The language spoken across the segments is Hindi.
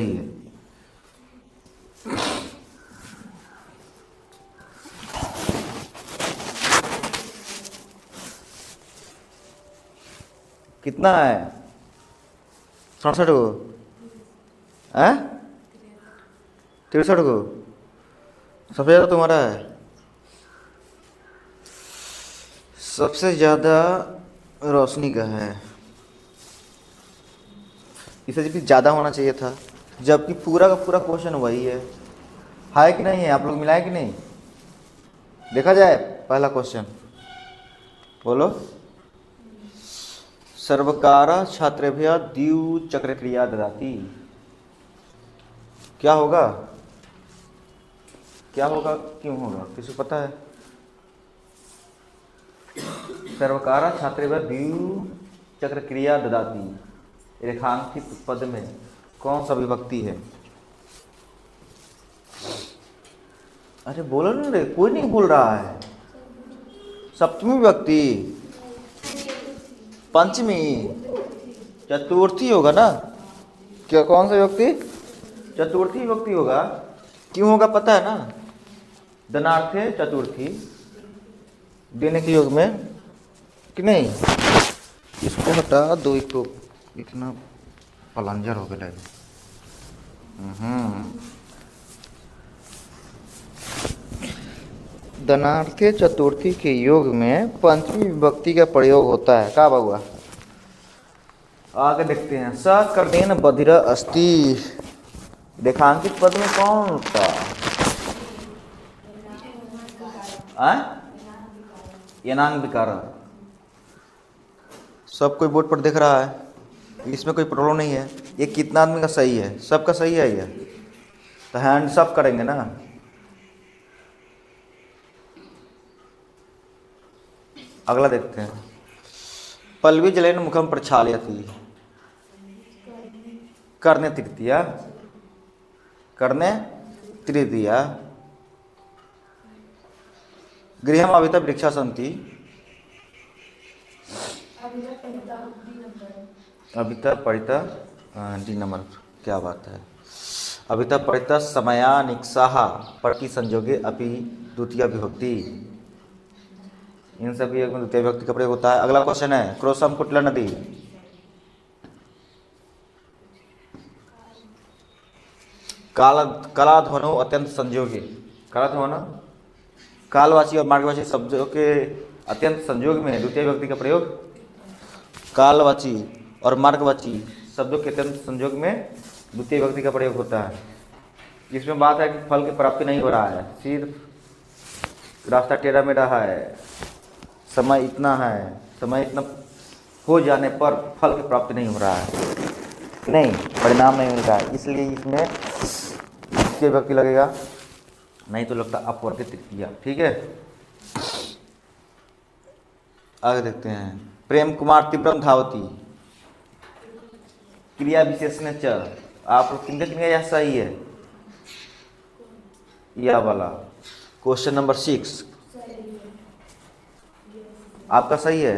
वही है। कितना है? 67 को है, 63 को सबसे ज़्यादा तुम्हारा है। सबसे ज़्यादा रोशनी का है। इसे भी ज़्यादा होना चाहिए था, जबकि पूरा का पूरा क्वेश्चन वही है कि नहीं है? आप लोग मिलाए कि नहीं? देखा जाए पहला क्वेश्चन, बोलो। सर्वकारा छात्रेभ्यः द्विचक्रक्रिया ददाति। क्या होगा? क्या होगा? क्यों होगा? किसी को पता है? सर्वकारा छात्रेभ्यः द्विचक्रक्रिया ददाति, रेखांकित पद में कौन सा विभक्ति है? अरे बोलो ना रे, कोई नहीं बोल रहा है। सप्तमी विभक्ति, पंचमी, चतुर्थी होगा ना? क्या कौन सा विभक्ति? चतुर्थी विभक्ति होगा। क्यों होगा पता है ना? दनार्थे चतुर्थी, देने के योग में कि नहीं? इसको हटा दो, एक तो इतना पलंजर हो गया। दनार्थे चतुर्थी के योग में पंचमी विभक्ति का प्रयोग होता है। का बाबुआ? आगे देखते हैं। स कर्णेन बधिर अस्ति, रेखांकित पद में कौन होता? यनांग विकार। सब कोई बोर्ड पर देख रहा है, इसमें कोई प्रॉब्लम नहीं है। ये कितना आदमी का सही है? सबका सही है ये, तो हैंड सब करेंगे ना। अगला देखते हैं। पल्लवी जलेन मुखम प्रक्षालयति, कर्णे तृतीया, कर्णे तृतीया। गृहम अभिता वृक्षा सन्ति, अभिता परिता डी नंबर। क्या बात है? अभिता परिता समया निक्षाः प्रति संयोगे अपि द्वितीय विभक्ति। इन सभी एक में द्वितीय विभक्ति का प्रयोग होता है। अगला क्वेश्चन है। क्रोशम कुटला नदी, कालाध्वनो अत्यंत संयोगे। कालाध्वनो कालवाची और मार्गवाची शब्दों के अत्यंत संयोग में द्वितीय विभक्ति का प्रयोग। कालवाची और मार्गवाची शब्दों के अत्यंत संयोग में द्वितीय विभक्ति का प्रयोग होता है। इसमें बात है कि फल की प्राप्ति नहीं हो रहा है, सिर्फ रास्ता टेढ़ा मेढ़ा है, समय इतना है, समय इतना हो जाने पर फल की प्राप्ति नहीं हो रहा है, नहीं परिणाम नहीं मिल रहा है, इसलिए इसमें द्वितीय विभक्ति लगेगा, नहीं तो लगता अपवर्तित तृतीया। ठीक है, आगे देखते हैं। प्रेम कुमार तीव्रम धावती, क्रिया विशेषण च। आप लोग किनका किनका यह सही है? यह वाला क्वेश्चन नंबर 6 आपका सही है।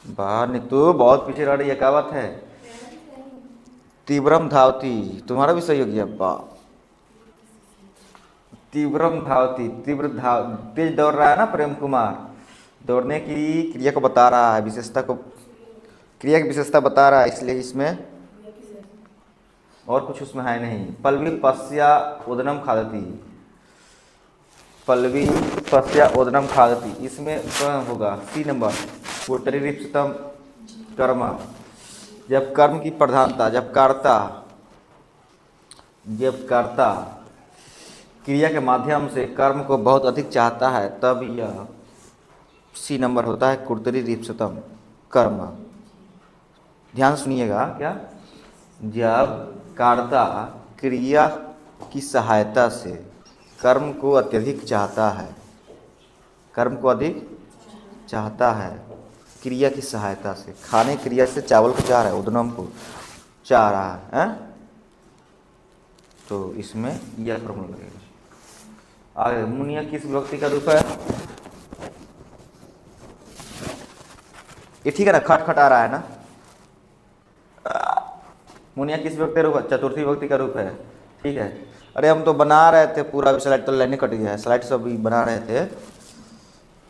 बाहर नहीं तो बहुत पीछे रह रही है, क्या बात है? तीव्रम धावती तुम्हारा भी सही हो गया। वाह, तीव्रम धावती, तीव्र तेज दौड़ रहा है ना प्रेम कुमार, दौड़ने की क्रिया को बता रहा है, विशेषता को, क्रिया की विशेषता बता रहा है, इसलिए इसमें और कुछ उसमें है नहीं। पल्लवी पश्या उदनम खादती, पल्लवी पश्या उदनम खादती, इसमें क्या होगा? सी नंबर, उत्तरीरिप्सितम कर्म। जब कर्म की प्रधानता, जब कर्ता क्रिया के माध्यम से कर्म को बहुत अधिक चाहता है, तब यह सी नंबर होता है, कुर्तरीरिप्सितम कर्म। ध्यान सुनिएगा। क्या? जब कर्ता क्रिया की सहायता से कर्म को अत्यधिक चाहता है, कर्म को अधिक चाहता है क्रिया की सहायता से, खाने क्रिया से चावल को चाह रहा है, उदनम को चाह रहा है, तो इसमें यह फॉर्मूला लगेगा। आगे, मुनिया किस विभक्ति का रूप है? ये ठीक है ना? खटखट आ रहा है ना? मुनिया किस व्यक्ति का रूप है? चतुर्थी विभक्ति का रूप है। ठीक है। अरे हम तो बना रहे थे पूरा, स्लाइड तो लाइनें कट गया है, स्लाइड सब भी बना रहे थे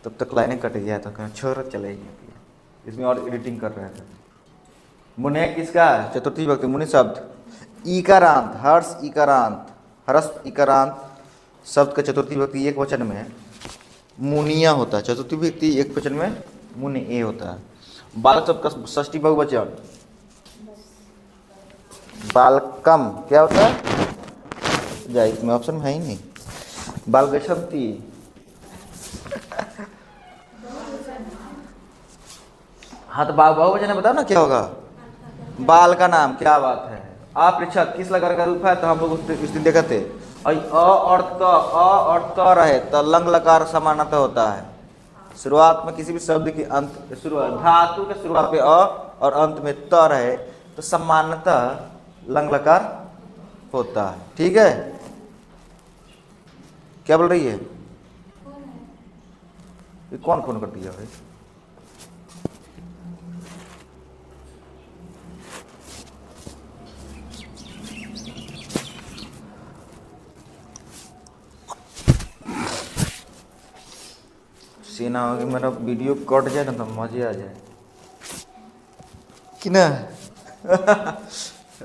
तब तक लाइनें कट गया तो कहा छोड़ चलेगी, इसमें और एडिटिंग कर रहे थे। मुनिया किसका है? चतुर्थी विभक्ति। मुनि शब्द इकारांत, हर्ष इकारांत, हर्ष इकारांत शब्द का चतुर्थी विभक्ति एक वचन में मुनिया होता है, चतुर्थी विभक्ति एक वचन में मुनि ए होता है। बालक शब्द का षष्ठी बहुवचन बालकम क्या होता है? जा इसमें ऑप्शन है ही नहीं। बालगछंती हाँ तो बहुवचन है, बताओ ना क्या होगा? बाल का नाम। क्या बात है। अपृच्छक किस लकार का रूप है? तो हम लोग उस दिन देखे थे। अ और त रहे तो लंग लकार समानता होता है। शुरुआत में किसी भी शब्द की अंत शुरुआत धातु के शुरुआत पे अ और अंत में त रहे तो समानतः लंग लकार होता है। ठीक है। क्या बोल रही है? ये कौन फोन कर दिया भाई? सीना होगी मेरा वीडियो कट जाए ना तो मजे आ जाए कि ना।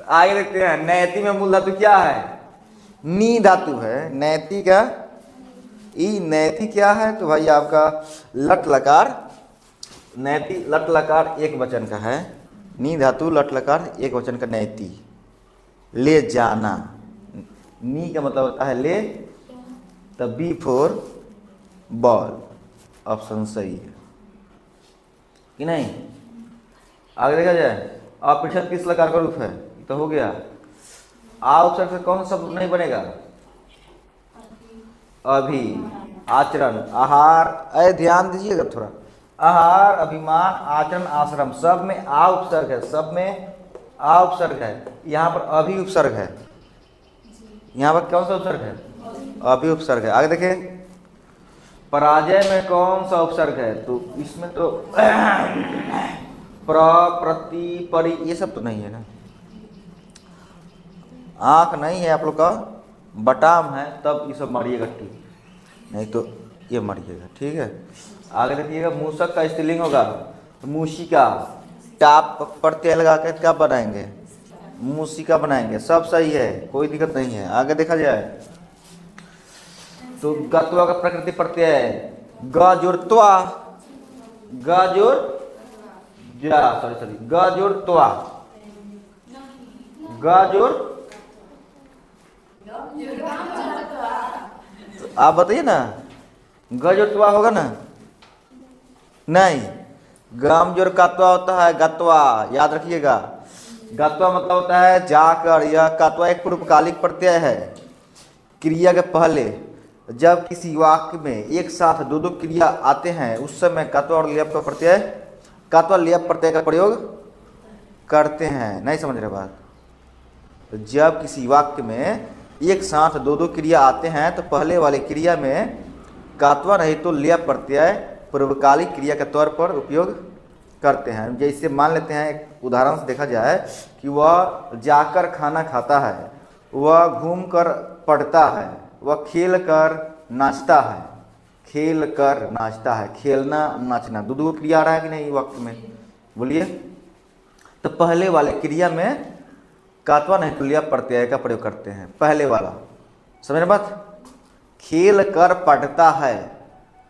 आगे देखते हैं। नैति में मूल धातु क्या है? नी धातु है। नैति का ई नैति क्या है? तो भाई आपका लट लकार। नैति लट लकार एक वचन का है। नी धातु लट लकार एक वचन का नैति। ले जाना, नी का मतलब होता है ले, तब बी फोर बॉल। ऑप्शन सही है कि नहीं? आगे देखा जाए। अपृच्छक किस लकार का रूप है? तो हो गया। आ उपसर्ग से कौन सा शब्द नहीं बनेगा? अभी, आचरण, आहार। अरे ध्यान दीजिएगा थोड़ा। आहार, अभिमान, आचरण, आश्रम सब में आ उपसर्ग है, सब में आ उपसर्ग है। यहाँ पर अभी उपसर्ग है। यहाँ पर कौन सा उपसर्ग है? अभी उपसर्ग है। आगे देखें। पराजय में कौन सा उपसर्ग है? तो इसमें तो प्र, प्रति, परि ये सब तो नहीं है ना। आंख नहीं है आप लोग का, बटाम है, तब ये सब मारिएगा ठीक, नहीं तो ये मारिएगा। ठीक है। आगे देखिएगा। मूसक का स्त्रीलिंग होगा तो मूषिका। टाप प्रत्यय लगा के क्या बनाएंगे? मूषिका बनाएंगे। सब सही है, कोई दिक्कत नहीं है। आगे देखा जाए तो गत्वा का प्रकृति प्रत्यय है गजुर्त्वा, गजुर जा सॉरी गजुर्त्वा, गजुर। आप बताइए ना, गजुर्त्वा होगा ना? नहीं, गम जोर कात्वा होता है गत्वा, याद रखिएगा। गत्वा मतलब होता है जाकर। यह कात्वा एक पूर्वकालिक प्रत्यय है। क्रिया के पहले जब किसी वाक्य में एक साथ दो दो क्रिया आते हैं उस समय कात्वा और लियप का प्रत्यय, कात्वा लियप प्रत्यय का प्रयोग करते हैं। नहीं समझ रहे बात? तो जब किसी वाक्य में एक साथ दो दो क्रिया आते हैं तो पहले वाले क्रिया में कात्वा नहीं तो लियप प्रत्यय पूर्वकालिक क्रिया के तौर पर उपयोग करते हैं। जैसे मान लेते हैं, एक उदाहरण से देखा जाए कि वह जाकर खाना खाता है, वह घूम कर पढ़ता है, वह खेल कर नाचता है। खेल कर नाचता है, खेलना नाचना दो दो क्रिया आ रहा है कि नहीं वक्त में? बोलिए। तो पहले वाले क्रिया में कात्वा नहीं तो लियप प्रत्यय का प्रयोग करते हैं। पहले वाला समझ बात? खेल कर पढ़ता है,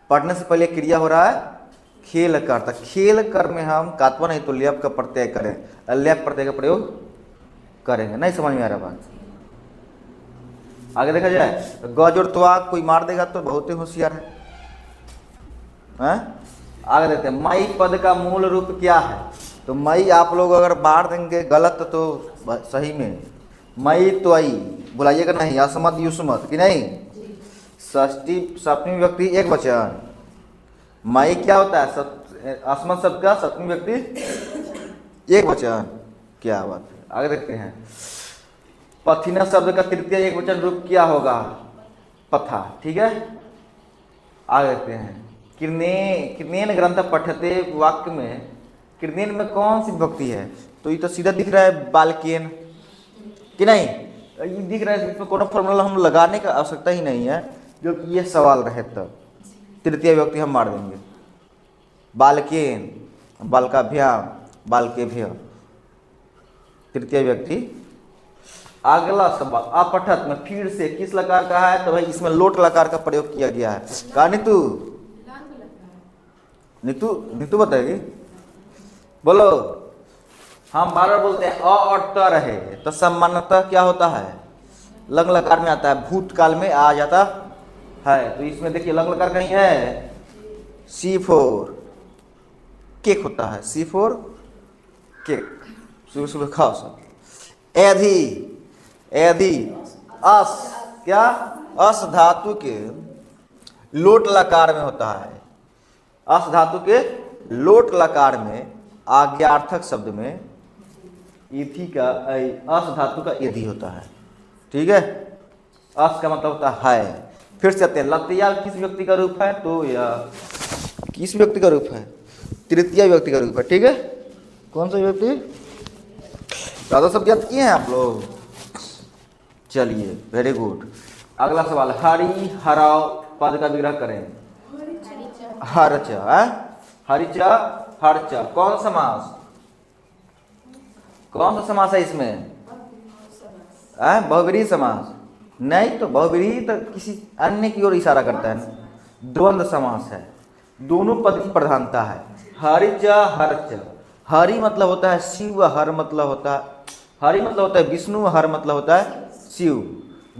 पढ़ने से पहले क्रिया हो रहा है खेल कर। तो खेल कर में हम कात्वा नहीं तो लियप का प्रत्यय करें, लियप प्रत्यय का प्रयोग करेंगे। नहीं समझ में आ रहा बात? आगे देखा जाए। गजुर्त्वा कोई मार देगा तो बहुत ही होशियार है। आगे देखते हैं। मई पद का मूल रूप क्या है? तो मई आप लोग अगर मार देंगे गलत तो सही में मई त्वई बुलाइएगा नहीं, असमत युष्मत कि नहीं। षष्ठी सप्तमी व्यक्ति एक वचन। मई क्या होता है? असमत शब्द का सप्तमी व्यक्ति एक वचन। क्या बात है। आगे देखते हैं। पथिना शब्द का तृतीय एक वचन रूप क्या होगा? पथा। ठीक है। आगे देखते हैं। किर्नेन ग्रंथ पठते वाक्य में किर्नेन में कौन सी विभक्ति है? तो ये तो सीधा दिख रहा है बालकेन। कि नहीं? ये दिख रहा है, इसमें कोनो फॉर्मूला हम लगाने का आवश्यकता ही नहीं है, जो कि ये सवाल रहे तब तृतीय विभक्ति हम मार देंगे। बालकेन, बालकाभ्याम, बालकेभ्य, तृतीय व्यक्ति। अगला सवाल अपठत में फिर से किस लकार का है? तो भाई इसमें लोट लकार का प्रयोग किया गया है। कहा नीतू? नीतू नीतू बताएगी, बोलो। हम बार बार बोलते हैं अ और त रहे तो सामान्यतः क्या होता है? लंग लकार में आता है, भूतकाल में आ जाता है। तो इसमें देखिए लंग लकार कहीं है, C4 केक होता है, C4 केक। सुबह सुबह खाओ सब। एधि, एधि अस, क्या? अस धातु के लोट लकार में होता है। अस धातु के लोट लकार में आज्ञार्थक शब्द में इथि का अस धातु का यदि होता है। ठीक है, अस का मतलब होता है। फिर से आते हैं, लतिया किस व्यक्ति का रूप है? तो या किस व्यक्ति का रूप है? तृतीय व्यक्ति का रूप है। ठीक है, कौन सा व्यक्ति? ज्यादा शब्द याद किए हैं आप लोग? चलिए, वेरी गुड। अगला सवाल, हरि हराव पद का विग्रह करें। हरच, हरिच हरच, कौन समास? कौन सा समास है इसमें? बहुब्रीहि समास नहीं, तो बहुब्रीहि तो किसी अन्य की ओर इशारा करता है। द्वंद्व समास है, दोनों पद की प्रधानता है। हरिच हरच, हरि मतलब होता है शिव, हर मतलब होता है, हरि मतलब होता है विष्णु, हर मतलब होता है शिव।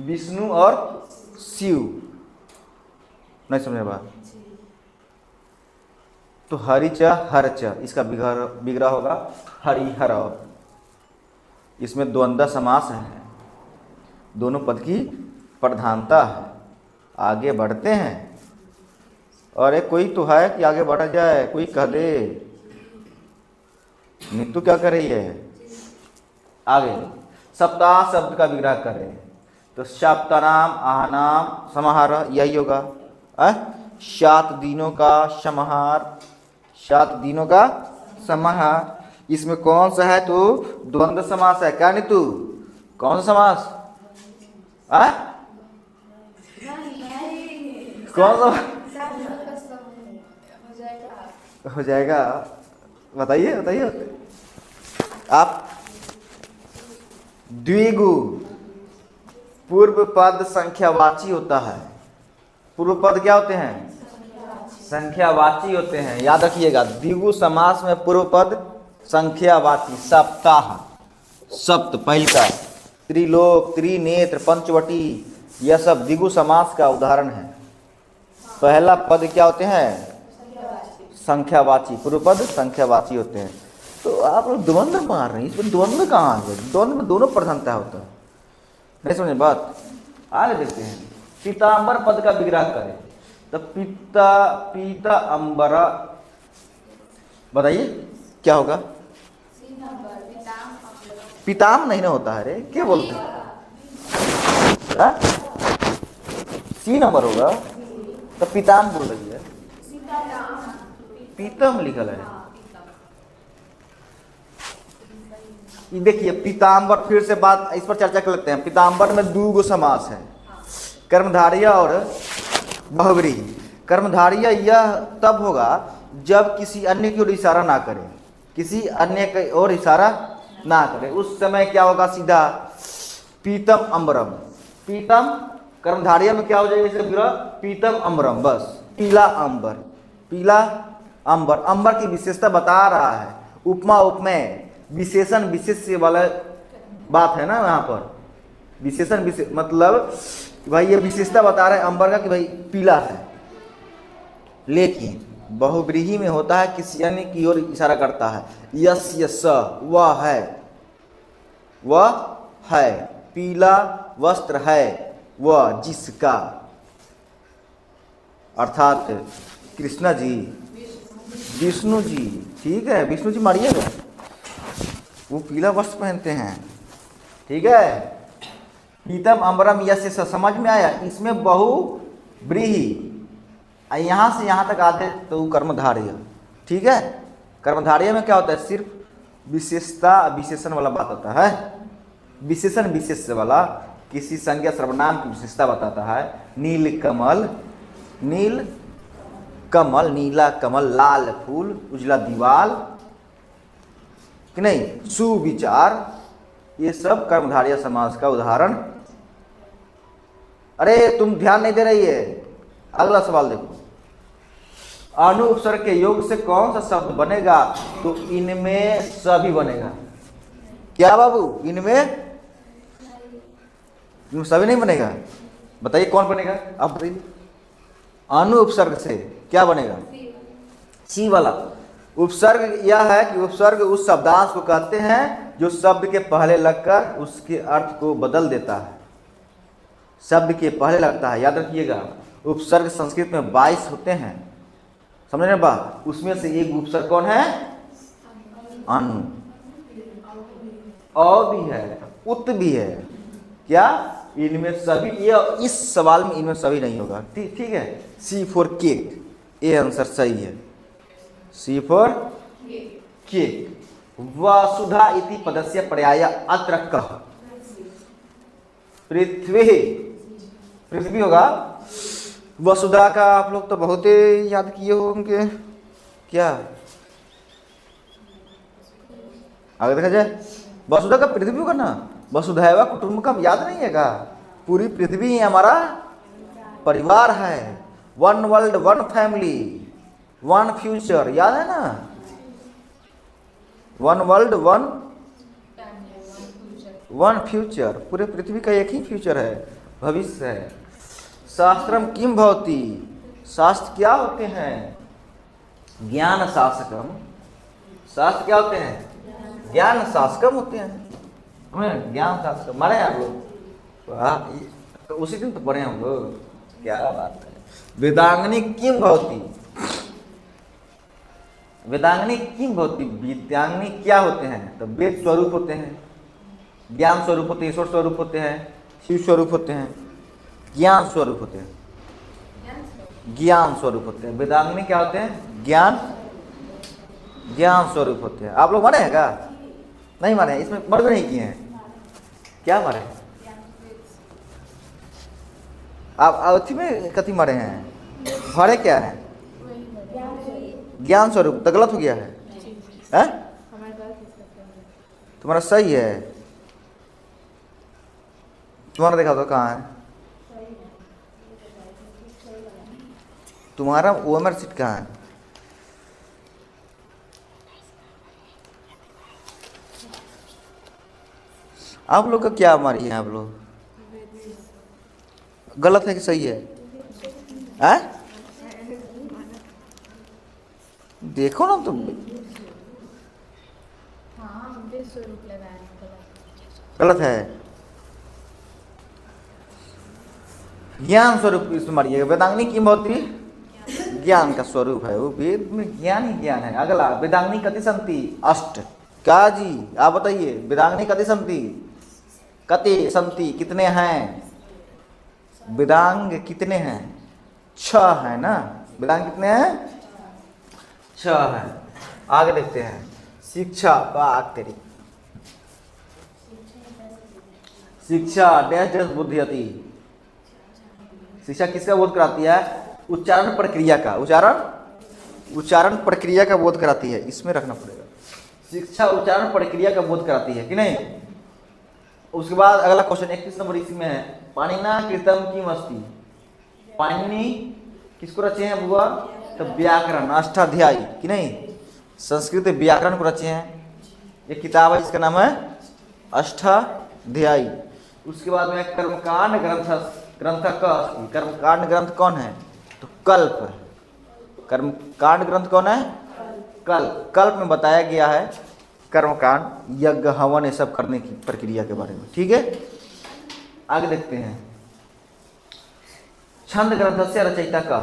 विष्णु और शिव, नहीं समझे बात? तो हरिच हरच, इसका विग्रह होगा हरिहर। इसमें द्वंद्व समास है, दोनों पद की प्रधानता है। आगे बढ़ते हैं। और एक कोई तो है कि आगे बढ़ा जाए, कोई कह दे। नीतू क्या कर रही है? आगे सप्ताह शब्द का विग्रह करें। तो सप्तानाम आहनाम समाहार, यही होगा। 7 दिनों का समाहार, 7 दिनों का समाहार। इसमें कौन सा है? तो द्वंद्व समास है। क्या नीतू? कौन सा समास? कौन सा हो जाएगा? बताइए बताइए आप। द्विगु पूर्व पद संख्यावाची होता है। पूर्व पद क्या होते हैं? संख्यावाची होते हैं, याद रखिएगा। द्विगु समास में पूर्व पद संख्यावाची। सप्ताह, सप्त पहल का, त्रिलोक, त्रिनेत्र, पंचवटी, यह सब द्विगु समास का उदाहरण है। पहला पद क्या होते हैं? संख्यावाची, पूर्व पद संख्यावाची होते हैं। तो आप लोग द्वंद्व मार रहे हैं, इसमें द्वंद्व कहाँ है? द्वंद्व में दोनों प्रधानता होता है। नहीं समझे बात? आगे देखते हैं, पीताम्बर पद का विग्रह करें। तो पीता अंबर, बताइए क्या होगा? पीताम नहीं ना होता है रे, क्या बोलते हैं? सी नंबर होगा तो पीताम बोल रही है, पीतम लिखल है। ये देखिए पीताम्बर, फिर से बात इस पर चर्चा कर लेते हैं। पीताम्बर में 2 गो समास है, कर्मधारय और बहुब्रीहि। कर्मधारय यह तब होगा जब किसी अन्य की ओर इशारा ना करे, किसी अन्य की ओर इशारा ना करे, उस समय क्या होगा? सीधा पीतम अम्बरम। पीतम कर्मधारय में क्या हो जाएगा? इसे पूरा पीतम अम्बरम, बस पीला अंबर, पीला अंबर। अंबर की विशेषता बता रहा है। उपमा उपमेय, विशेषण विशेष्य वाला बात है ना यहाँ पर। विशेषण विशेष मतलब भाई ये विशेषता बता रहा है अंबर का कि भाई पीला है। लेकिन बहुब्रीहि में होता है किसी अन्य की ओर इशारा करता है। यस्य स, वह है, वह है, पीला वस्त्र है वह जिसका, अर्थात कृष्णा जी, विष्णु जी। ठीक है, विष्णु जी मारिएगा, वो पीला वस्त्र पहनते हैं। ठीक है, पीतम अम्बरम यस्य स, समझ में आया? इसमें बहुब्रीहि, यहाँ से यहाँ तक आते तो कर्मधारय। ठीक है, कर्मधारय में क्या होता है? सिर्फ विशेषता विशेषण वाला बात होता है। विशेषण विशेष वाला किसी संज्ञा सर्वनाम की विशेषता बताता है। नील कमल, नील कमल, नीला कमल, लाल फूल, उजला दीवाल कि नहीं, सुविचार, ये सब कर्मधारय समास का उदाहरण। अरे तुम ध्यान नहीं दे रही है। अगला सवाल देखो, अनु उपसर्ग के योग से कौन सा शब्द बनेगा? तो इनमें सभी बनेगा। क्या बाबू, इनमें सभी नहीं बनेगा? बताइए कौन बनेगा, आप बताइए। अनु उपसर्ग से क्या बनेगा? सी वाला। उपसर्ग यह है कि उपसर्ग उस शब्दांश को कहते हैं जो शब्द के पहले लगकर उसके अर्थ को बदल देता है। शब्द के पहले लगता है, याद रखिएगा। उपसर्ग संस्कृत में 22 होते हैं, समझ रहे बात। उसमें से एक उपसर्ग कौन है? अनु। अ भी है, उत भी है। क्या इनमें सभी? ये इस सवाल में इनमें सभी नहीं होगा। ठीक है। सी फॉर केक, ये आंसर सही है। सी फॉर केक। वसुधा इति पदस्य पर्याय अत्र कः? पृथ्वी, पृथ्वी होगा। वसुधा का आप लोग तो बहुत ही याद किए होंगे। क्या आगे देखा जाए, वसुधा का पृथ्वी होगा ना। वसुधैव कुटुंबकम याद नहीं है का? पूरी पृथ्वी हमारा परिवार है। One world, one family, one future, याद है ना? One world, one future. पूरे पृथ्वी का एक ही फ्यूचर है, भविष्य है। शास्त्रम किम भवति, शास्त्र क्या होते हैं? ज्ञान शासकम। शास्त्र क्या होते हैं? ज्ञान शासकम होते हैं। हमें ज्ञान शास्त्र मारे आप लोग, तो उसी दिन तो पढ़े हम लोग। क्या बात है। वेदांगनी किम भवति, वेदांगनी किम भवति, विद्यांगनी क्या होते हैं? तो वेद स्वरूप होते हैं, ज्ञान स्वरूप होते हैं, ईश्वर स्वरूप होते हैं, शिव स्वरूप होते हैं, ज्ञान स्वरूप होते हैं, ज्ञान स्वरूप होते हैं। वेदांगनी क्या होते हैं? ज्ञान, ज्ञान स्वरूप होते हैं। आप लोग माने हैं क्या? नहीं माने, इसमें मर्द नहीं किए हैं। क्या मारे? आप अवधि में कथी मारे हैं? भरे क्या है? ज्ञान स्वरूप। तो गलत हो गया है, तुम्हारा सही है। तुम्हारा देखा तो कहाँ है? तुम्हारा ओएमआर सीट कहाँ है? आप लोग का क्या मारी है? आप लोग गलत है कि सही है? देखो ना तुम, गलत है। ज्ञान स्वरूप इसमें मारिएगा। वेदांगनी की भवति, ज्ञान का स्वरूप है वो। वेद में ज्ञान ही ज्ञान है। अगला, वेदांगनी कति संति? अष्ट। क्या जी आप बताइए, वेदांगनी कति संति? कति संति, कितने हैं? वेदांग कितने हैं? 6 है ना। वेदांग कितने हैं? 6 है। आगे देखते हैं। शिक्षा, बात तेरी। शिक्षा डैश डैश बुद्धियति। शिक्षा किसका बोध कराती है? उच्चारण प्रक्रिया का। उच्चारण प्रक्रिया का बोध कराती है। इसमें रखना पड़ेगा। शिक्षा उच्चारण प्रक्रिया का बोध कराती है कि नहीं। उसके बाद अगला क्वेश्चन 31 नंबर इसी में है। पाणिना कृतम किम अस्ति। पाणिनि किसको रचे हैं बुआ? तो व्याकरण, अष्टाध्यायी कि नहीं, संस्कृत व्याकरण को रचे हैं। ये किताब है, इसका नाम है अष्टाध्यायी। उसके बाद में कर्मकांड ग्रंथ का, कर्मकांड ग्रंथ कौन है? तो कल्प। कर्मकांड ग्रंथ कौन है? कल्प में बताया गया है कर्मकांड, यज्ञ, हवन, ये सब करने की प्रक्रिया के बारे में। ठीक है, आगे देखते हैं। छंद ग्रंथ से रचयिता का?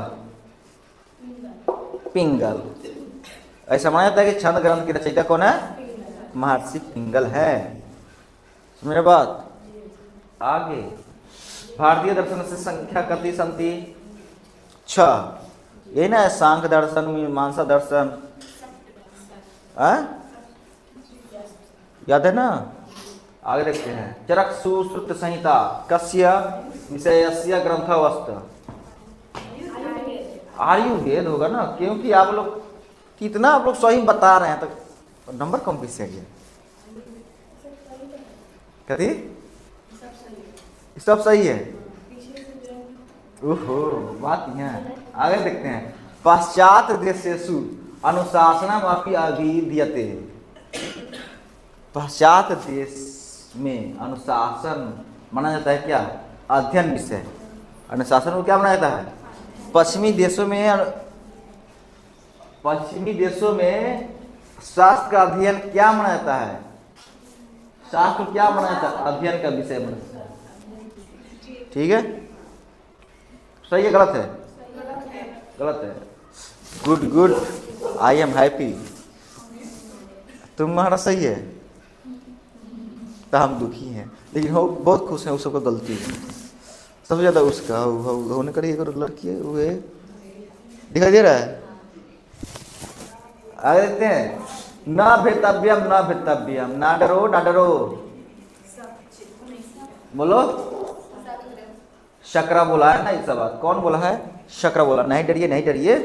पिंगल। ऐसा माना जाता है कि छंद ग्रंथ की रचयिता कौन है? महर्षि पिंगल है। मेरे बात आगे। भारतीय दर्शन से संख्या कति संति? 6। यही ना, सांख्य दर्शन, मीमांसा दर्शन, याद है ना। आगे देखते हैं, चरक सुश्रुत संहिता कस्य विषयस्य ग्रंथवस्त। आयुर्वेद होगा ना, क्योंकि आप लोग कितना आप लोग सही बता रहे हैं तो नंबर कम पीछे गया। कथी सब सही है। ओहो बात यहाँ है। आगे देखते हैं, पश्चात देशेषु अनुशासनम अपि अभिधीयते। पश्चात देश में अनुशासन माना जाता है क्या? अध्ययन विषय। अनुशासन को क्या माना जाता है? पश्चिमी देशों में शास्त्र का अध्ययन क्या माना जाता है? शास्त्र को क्या माना जाता है? अध्ययन का विषय माना जाता है। ठीक है, सही है गलत है? गलत है। Good good, I am happy. तुम्हारा सही है तो हम दुखी हैं, लेकिन हो बहुत खुश हैं। उस सबका गलती है सबसे ज़्यादा उसका होने करी। एक लड़की है वो दिखाई दे रहा है। आगे देखते हैं, ना भेतव्यम ना भेतव्यम, ना डरो ना डरो। बोलो, शकरा बोला है ना इस बात। कौन बोला है? शकरा बोला, नहीं डरिए नहीं डरिए।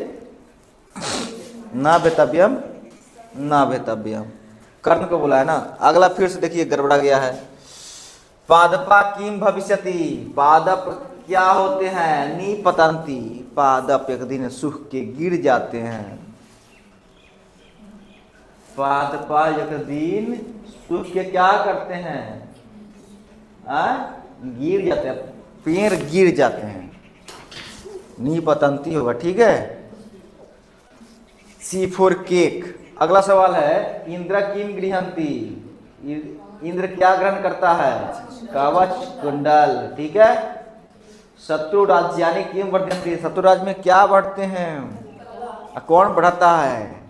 ना भेतव्यम ना भेतव्यम, कर्ण को बोला है ना। अगला फिर से देखिए गड़बड़ा गया है। पादपा किम भविष्यति, पादप क्या होते हैं? निपतंती, पादप एक दिन सूख के गिर जाते हैं। पादपा एक दिन सूख के क्या करते हैं? गिर जाते हैं, पेड़ गिर जाते हैं। निपतंती होगा, ठीक है। सी फॉर केक। अगला सवाल है, इंद्र किम गृहंती, इंद्र क्या ग्रहण करता है? कवच कुंडल, ठीक है। शत्रु राज्यानि किम वर्धन्ति, शत्रु राज्य में क्या बढ़ते हैं? कौन बढ़ाता है?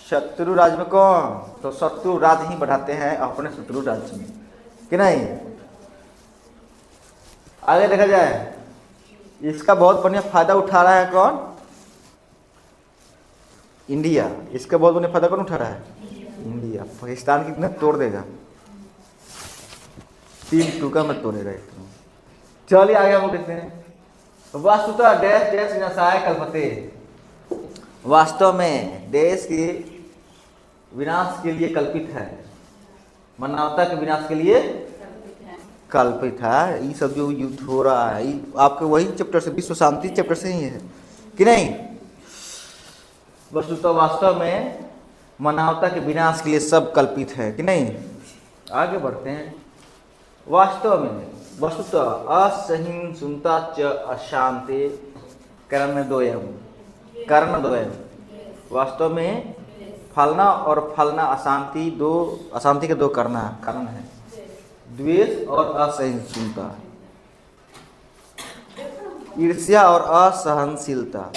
शत्रु राज्य में कौन? तो शत्रु राज्य ही बढ़ाते हैं अपने शत्रु राज्य में, कि नहीं? आगे देखा जाए, इसका बहुत बढ़िया फायदा उठा रहा है कौन? इंडिया। इसका बहुत बढ़िया फायदा कौन उठा रहा है? इंडिया। पाकिस्तान कितना तोड़ देगा, 3 टुकड़ा में तोड़ेगा। चलिए आगे हम देखते हैं। वास्तुतः डैश डैश विनाशाय कल्पते, वास्तव में देश के विनाश के लिए कल्पित है, मानवता के विनाश के लिए कल्पित है। ये सब जो युद्ध हो रहा है ये आपके वही चैप्टर से, विश्व शांति चैप्टर से ही है, कि नहीं? वस्तुतः वास्तव में मानवता के विनाश के लिए सब कल्पित है, कि नहीं? आगे बढ़ते हैं। वास्तव में वस्तुतः असहिष्णुता च अशांति कर्णद्वयम्, कर्णद्वयम्। वास्तव में फलना और फलना अशांति के दो कारण है, द्वेष और असहिष्णुता, ईर्ष्या और असहनशीलता।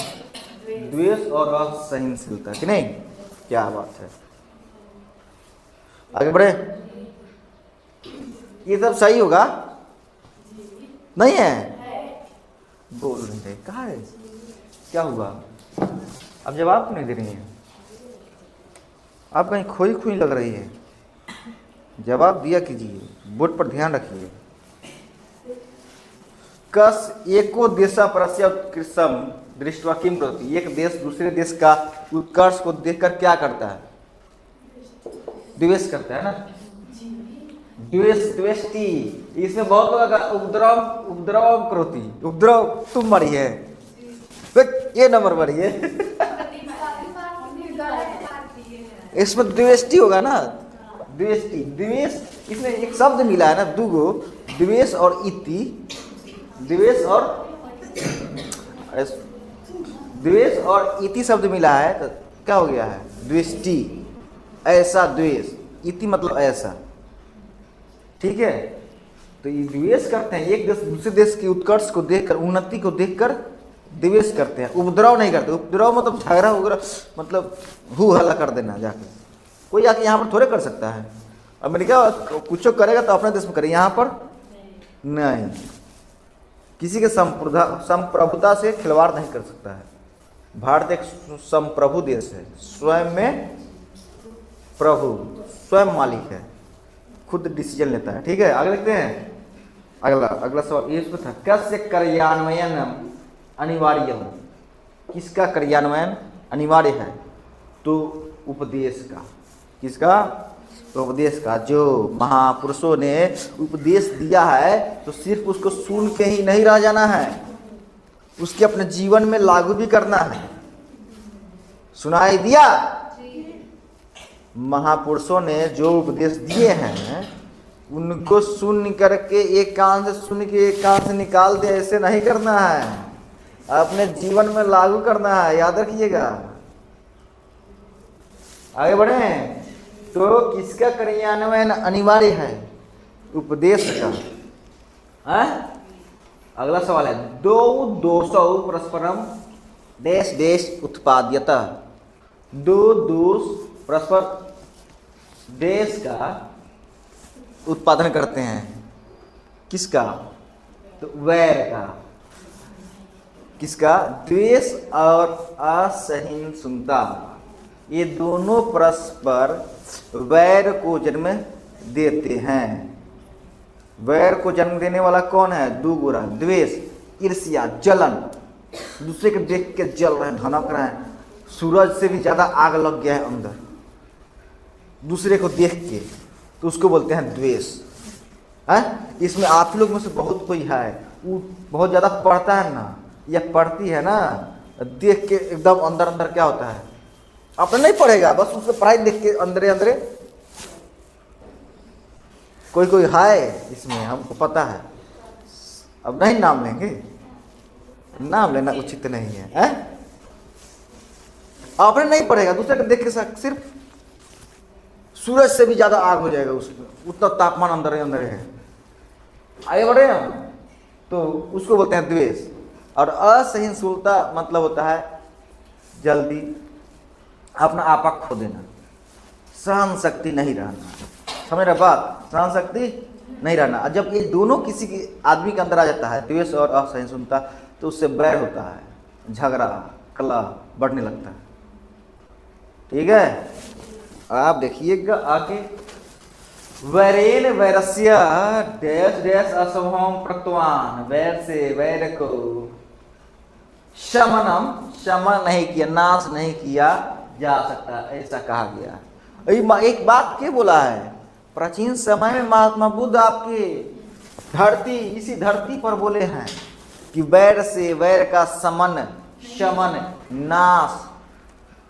द्वेष और असहनशीलता, कि नहीं? क्या बात है। आगे बढ़े। ये सब सही होगा? नहीं है? बोल नहीं रहे, कहाँ है? क्या हुआ? अब जवाब क्यों नहीं दे रही है? आप कहीं खोई खोई लग रही है। जवाब दिया कीजिए, बोर्ड पर ध्यान रखिए। कस एको देशा परस्य उत्कृष्टम दृष्ट्वा किम करोति, एक देश दूसरे देश का उत्कर्ष को देखकर क्या करता है? द्वेष करता है ना। द्वेष्टि, इसमें बहुत लोग उपद्रव करोति, उपद्रव तुम मरी है, ये नंबर मरी है। इसमें द्वेष्टि होगा ना, द्वेष्टि, द्वेष। इसमें एक शब्द मिला है ना, दुगो, द्वेष और इति, द्वेष और इति शब्द मिला है तो क्या हो गया है? द्वेष्टि, ऐसा द्वेष। इति मतलब ऐसा, ठीक है। तो ये द्वेष करते हैं, एक देश दूसरे देश की उत्कर्ष को देखकर, उन्नति को देखकर द्वेष करते हैं, उपद्रव नहीं करते। उपद्रव मतलब झगड़ा वगैरह, मतलब हु हल्ला कर देना जाके। कोई आके यहाँ पर थोड़े कर सकता है। अमेरिका कुछ करेगा तो अपने देश में करे, यहाँ पर नहीं। किसी के संप्रभुता से खिलवाड़ नहीं कर सकता है। भारत एक संप्रभु देश है, स्वयं में प्रभु, स्वयं मालिक है, खुद डिसीजन लेता है। ठीक है, आगे देखते हैं। अगला सवाल ये था, कस्य कार्यान्वयन अनिवार्य, किसका कार्यान्वयन अनिवार्य है? तो उपदेश का। किसका? उपदेश का। जो महापुरुषों ने उपदेश दिया है तो सिर्फ उसको सुन के ही नहीं रह जाना है, उसके अपने जीवन में लागू भी करना है। सुनाई दिया? महापुरुषों ने जो उपदेश दिए हैं उनको सुन करके एक कान से सुन के एक कान से निकाल दे, ऐसे नहीं करना है, अपने जीवन में लागू करना है। याद रखिएगा। आगे बढ़े। तो किसका कार्यान्वयन अनिवार्य है? उपदेश का। है? अगला सवाल है, दो दोषौ परस्परम देश देश उत्पाद्यता। दो दोष परस्पर देश का उत्पादन करते हैं। किसका? तो वैर का। किसका? द्वेष और असहिष्णुता, ये दोनों परस्पर वैर को जन्म देते हैं। वैर को जन्म देने वाला कौन है? दो गुना, द्वेष, ईर्ष्या, जलन। दूसरे को देख के जल रहे हैं, धनक रहे हैं, सूरज से भी ज्यादा आग लग गया है अंदर दूसरे को देख के, तो उसको बोलते हैं द्वेष। है? इसमें आप लोग में से बहुत कोई है वो बहुत ज्यादा पढ़ता है ना, या पढ़ती है ना, देख के एकदम अंदर अंदर क्या होता है, अपने नहीं पढ़ेगा, बस उसको पढ़ाई देख के अंदरे अंदरे। कोई कोई है इसमें, हमको पता है। अब नहीं नाम लेंगे, नाम लेना उचित नहीं है। आपने नहीं पढ़ेगा, दूसरे को देख के सिर्फ सूरज से भी ज्यादा आग हो जाएगा उसमें, उतना तापमान अंदर अंदर है। आगे बढ़े हम, तो उसको बोलते हैं द्वेष। और असहिष्णुता मतलब होता है जल्दी अपना आपा खो देना, सहन शक्ति नहीं रहना। समझ रहे बात? सहन शक्ति नहीं रहना। और जब ये दोनों किसी के आदमी के अंदर आ जाता है, द्वेष और असहिष्णुता, तो उससे बैर होता है, झगड़ा कलह बढ़ने लगता है। ठीक है, आप देखिएगा आगे। वैरेन वैरस्य डैश डैश असभम प्रक्तवान, वैर से वैर को शमन नहीं किया, नाश नहीं किया जा सकता, ऐसा कहा गया। एक बात क्या बोला है? प्राचीन समय में महात्मा बुद्ध आपके इसी धरती पर बोले हैं कि वैर से वैर का शमन नाश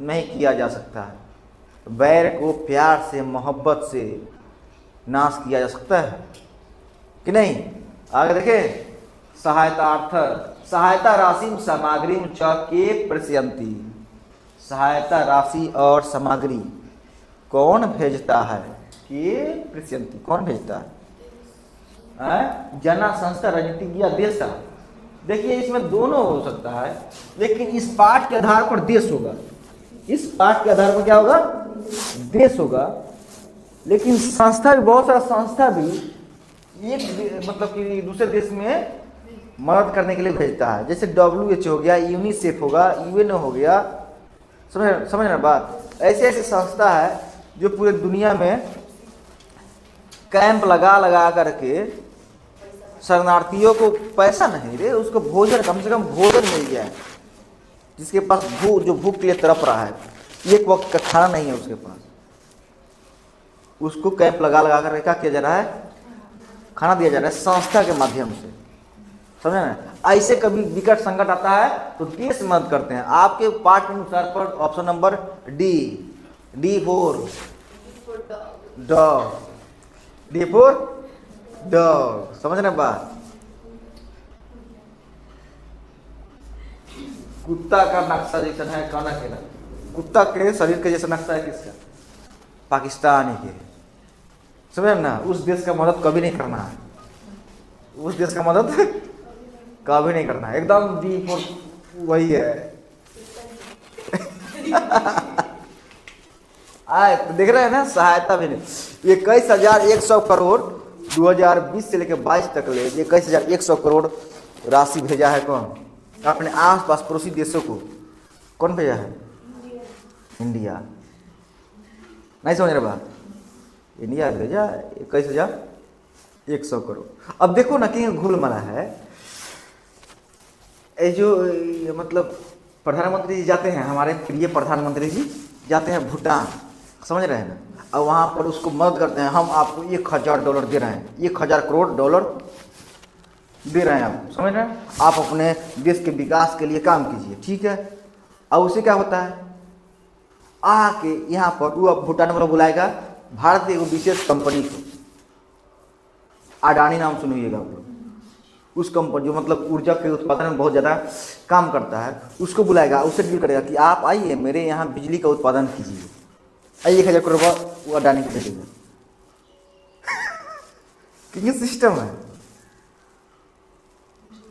नहीं किया जा सकता है। वैर को प्यार से मोहब्बत से नाश किया जा सकता है कि नहीं? आगे देखें। सहायता राशि सामग्री च के प्रसयंती। सहायता राशि और सामग्री कौन भेजता है? के प्रसयंती, कौन भेजता है? जना संस्था राजनीतिक या देश का। देखिए इसमें दोनों हो सकता है, लेकिन इस पाठ के आधार पर देश होगा। इस पाठ के आधार पर क्या होगा? देश होगा। लेकिन संस्था भी, बहुत सारा संस्था भी एक मतलब कि दूसरे देश में मदद करने के लिए भेजता है। जैसे WHO हो गया, यूनिसेफ होगा, UN हो गया। समझ रहे बात? ऐसे ऐसे संस्था है जो पूरे दुनिया में कैंप लगा करके शरणार्थियों को पैसा नहीं दे, उसको भोजन, कम से कम भोजन मिल जाए। जिसके पास जो भूख के लिए तड़प रहा है, एक वक्त का खाना नहीं है उसके पास, उसको कैंप लगा कर क्या किया जा रहा है? खाना दिया जा रहा है संस्था के माध्यम से। समझे ना? ऐसे कभी विकट संकट आता है तो देश मदद करते हैं। आपके पाठ के अनुसार पर option number D four dog. समझ रहे बात? कुत्ता का नक्शा जैसा है, कौन अकेला? कुत्ता के शरीर के जैसा नक्शा है किसका? पाकिस्तानी के। समझ ना? उस देश का मदद कभी नहीं करना है, उस देश का मदद कभी नहीं करना है। एकदम डी वही है। आए तो देख रहे हैं ना, सहायता भी नहीं। ये 21,100 करोड़ 2020 से लेकर 22 तक ले, ये 21,100 करोड़ राशि भेजा है कौन? अपने आस पास पड़ोसी देशों को। कौन भेजा है? इंडिया। नहीं समझ रहे बात? इंडिया भेजा 21,100 करोड़। अब देखो ना कि घुल मरा है, ये जो मतलब प्रधानमंत्री जी जाते हैं, हमारे प्रिय प्रधानमंत्री जी जाते हैं भूटान, समझ रहे हैं ना, और वहाँ पर उसको मदद करते हैं, हम आपको $1,000 दे रहे हैं, 1,000 करोड़ डॉलर दे रहे हैं आप, समझ रहे हैं, आप अपने देश के विकास के लिए काम कीजिए, ठीक है। अब उससे क्या होता है, आके यहाँ पर वो अब भूटान वाला बुलाएगा भारत की एक विशेष कंपनी को, अडानी नाम सुनिएगा आप लोग, उस कंपनी जो मतलब ऊर्जा के उत्पादन में बहुत ज़्यादा काम करता है, उसको बुलाएगा, उससे डील करेगा कि आप आइए मेरे यहाँ बिजली का उत्पादन कीजिए, 1,000 करोड़ वो अडानी को दे देगा। किंग सिस्टम है।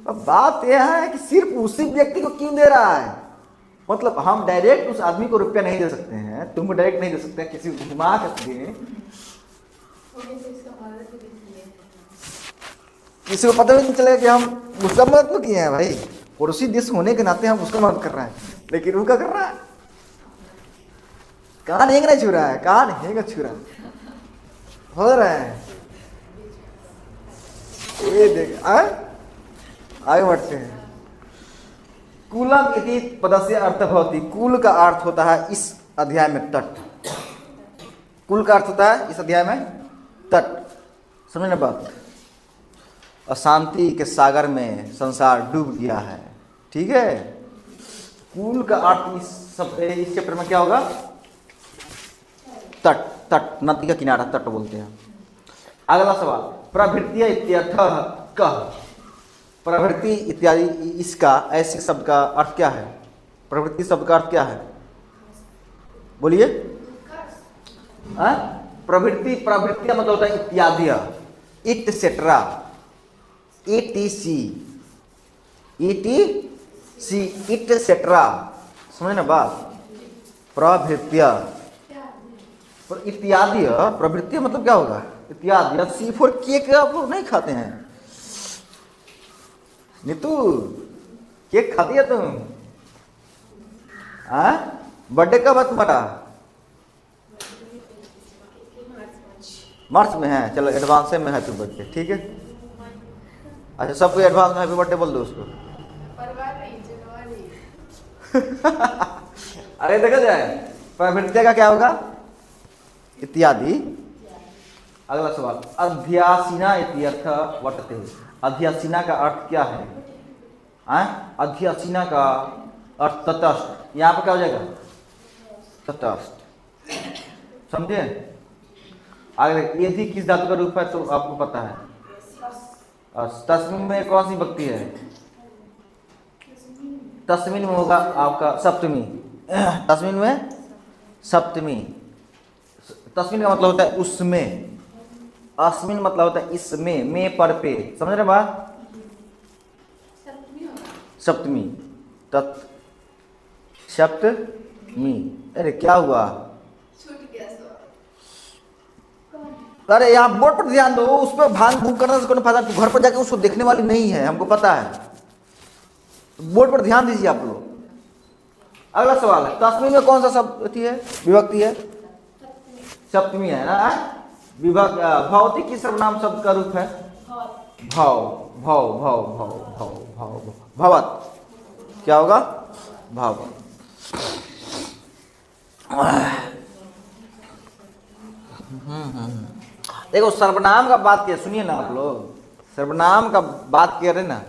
अब बात यह है कि सिर्फ उसी व्यक्ति को क्यों दे रहा है, मतलब हम डायरेक्ट उस आदमी को रुपया नहीं दे सकते हैं, तुमको डायरेक्ट नहीं दे सकते हैं, किसी को घुमा सकते हैं, किसी को पता भी नहीं चलेगा कि हम उसका मदद तो किए हैं भाई, पड़ोसी देश होने के नाते हम उसका मदद कर रहे हैं, लेकिन वो क्या कर रहा है, कान हेंग नहीं छू रहा है, कान हेंग छू रहा है, हो रहा है। ये देख आगे बढ़ते हैं। कूलम इति पदस्य अर्थ भवति, कुल का अर्थ होता है इस अध्याय में तट, कुल का अर्थ होता है इस अध्याय में तट, समझना बात। अशांति के सागर में संसार डूब गया है, ठीक है। कुल का अर्थ इस चैप्टर में क्या होगा, तट, तट नदी का किनारा तट बोलते हैं। अगला सवाल, प्रवृत्ति इत्यर्थ कह, प्रवृत्ति इत्यादि इसका ऐसे शब्द का अर्थ क्या है, प्रवृत्ति शब्द का अर्थ क्या है, बोलिए। प्रवृत्ति, प्रवृत्ति मतलब होता है इत्यादि, इटसेट्रा, ETC, इटसेट्रा, समझे ना बात। प्रवृत्तियां, इत्यादि, प्रवृत्ति मतलब क्या होगा, इत्यादि। C4 केक आप लोग नहीं खाते हैं, नीतू केक खाती है तुम, बर्थडे कब है तुम्हारा, मार्च में है, चलो एडवांस में है तो बर्थडे, ठीक है। अच्छा सबको एडवांस में हैप्पी बर्थडे बोल दो उसको। अरे देखा जाए प्रवृत्ति का क्या होगा, इत्यादि। अगला सवाल, अध्यासीना इत्यर्थ वर्तते, अध्यासीना का अर्थ क्या है, अध्यासीना का अर्थ तटस्थ, यहाँ पर क्या हो जाएगा, तटस्थ, समझे। आगे यदि किस धातु का रूप है तो आपको पता है, तस्मीन में कौन सी विभक्ति है, तस्मीन में होगा आपका सप्तमी, तस्मीन में सप्तमी, तस्मीन का मतलब होता है उसमें, अस्मिन मतलब होता है इसमें, में पर पे, समझ रहे बात, सप्तमी, तत् सप्तमी। अरे क्या हुआ, अरे यहाँ बोर्ड पर ध्यान दो, उस पर भांग भूख करने से कोई फायदा, घर पर जाके उसको देखने वाली नहीं है, हमको पता है, बोर्ड पर ध्यान दीजिए आप लोग। अगला सवाल है, तस्मीन में कौन सा शब्द है, विभक्ति है, सप्तमी है ना, विभक्त। भवती की सर्वनाम शब्द का रूप है भाव, भाव भाव भाव भाव भाव, भवत क्या होगा, भावत। देखो सर्वनाम का बात किया, सुनिए ना आप लोग, सर्वनाम का बात किया रहे ना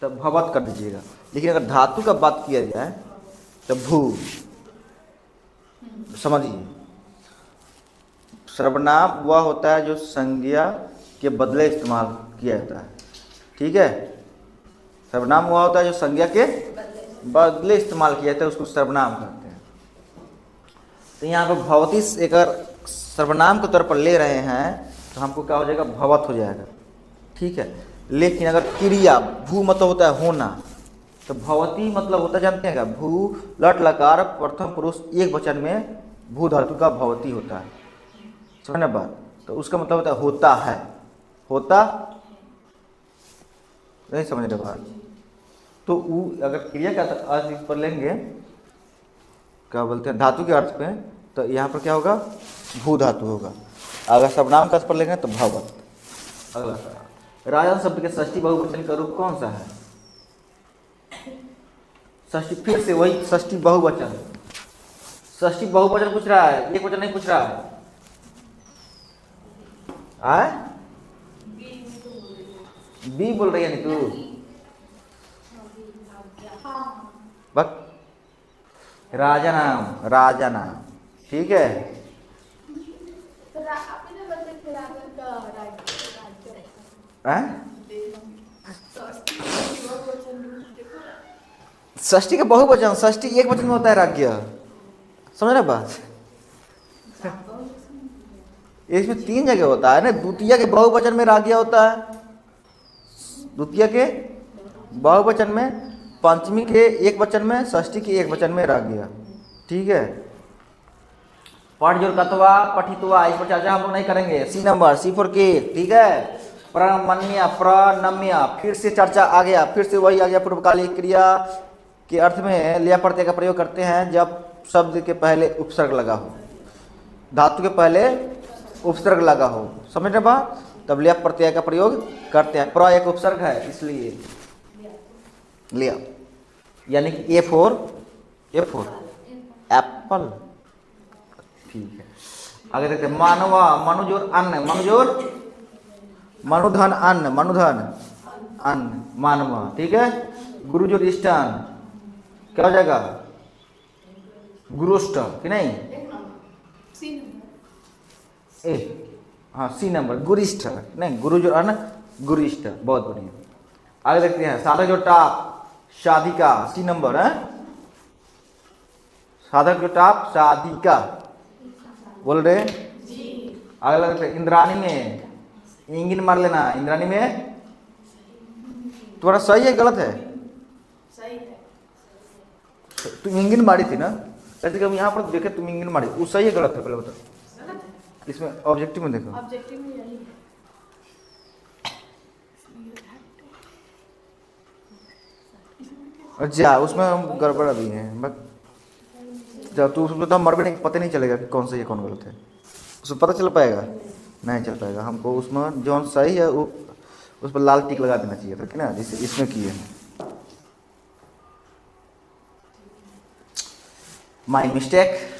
तो भवत कर दीजिएगा, लेकिन अगर धातु का बात किया जाए तो भू, समझिए। सर्वनाम वह होता है जो संज्ञा के बदले इस्तेमाल किया जाता है, ठीक है। सर्वनाम वह होता है जो संज्ञा के बदले इस्तेमाल किया जाता है, उसको सर्वनाम कहते हैं। तो यहाँ पर भवती अगर सर्वनाम के तौर पर ले रहे हैं तो हमको क्या हो जाएगा, भवत हो जाएगा, ठीक है। लेकिन अगर क्रिया, भू मतलब होता है होना, तो भवती मतलब होता है जानते हैं क्या, भू लट लकार प्रथम पुरुष एक वचन में भू धातु का भवती होता है, समझना बात। तो उसका मतलब होता है होता है, होता नहीं, समझ रहे बात। तो अगर क्रिया का अर्थ पर लेंगे, क्या बोलते हैं, धातु के अर्थ पे, तो यहाँ पर क्या होगा, भू धातु होगा। अगर सर्वनाम का पर लेंगे तो भवत। अगला राजन शब्द के षष्ठी बहुवचन का रूप कौन सा है? षष्ठी, फिर से वही षष्ठी बहुवचन। षष्ठी बहुवचन पूछ रहा है, एक वचन नहीं पूछ रहा है। आए बी बोल रही है नी तू? बक राजा नाम, राजा नाम, ठीक है। षष्ठी का बहुवचन, षष्ठी एक वचन में होता है राज्ञ, समझ रहे बात? इसमें 3 जगह होता है ना। द्वितीय के बहुवचन में राज्ञ होता है, द्वितीय के बहुवचन में, पंचमी के एक वचन में, षष्ठी के एक वचन में राज्ञ, ठीक है। पठ जोर कतवा पठितवा, इस पर चर्चा हम लोग नहीं करेंगे। सी नंबर, सी फॉर के, ठीक है। प्रमन्य, प्रणम्य, फिर से चर्चा आ गया, फिर से वही आ गया। पूर्वकालिक क्रिया के अर्थ में लिया प्रत्यय का प्रयोग करते हैं जब शब्द के पहले उपसर्ग लगा हो, धातु के पहले उपसर्ग लगा हो, समझ रहे बात? तब लिया प्रत्यय का प्रयोग करते हैं। प्र एक उपसर्ग है इसलिए लिया, यानी कि ए फोर एप्पल, ठीक है। आगे देखते हैं। मानवा, मनुजोर अन्न, मनुजोर मनुधन अन्न, मनुधन अन्न, मानवा, ठीक है। गुरुजोर इष्टान, क्या हो जाएगा? गुरुष्ट, कि नहीं? ए हाँ, सी नंबर, गुरिष्ठ, नहीं, गुरुजोर अन्न गुरिष्ठ, बहुत बढ़िया। आगे देखते हैं। साधक जो टाप, शाधिका, सी नंबर है। साधक जो टाप, शाधिका, बोल रहे? आगे लगते इंद्राणी में, इंगिन मार लेना। इंद्राणी में तुम्हारा सही है गलत है? सही है। तुम इंगिन मारी थी ना, ऐसे कभी यहाँ पर देखे तुम इंगिन मारी, वो सही है गलत है? पहले बताओ। इसमें ऑब्जेक्टिव में देखो, ऑब्जेक्टिव में यही है। अच्छा, उसमें गड़बड़ अभी है। जब तू उसमें तो मर भी नहीं, पता नहीं चलेगा कि कौन सही है कौन गलत है। उसमें पता चल पाएगा? नहीं चल पाएगा। हमको उसमें जो सही है वो उस पर लाल टिक लगा देना चाहिए था, कि ना, जैसे इसमें किए हैं। My mistake.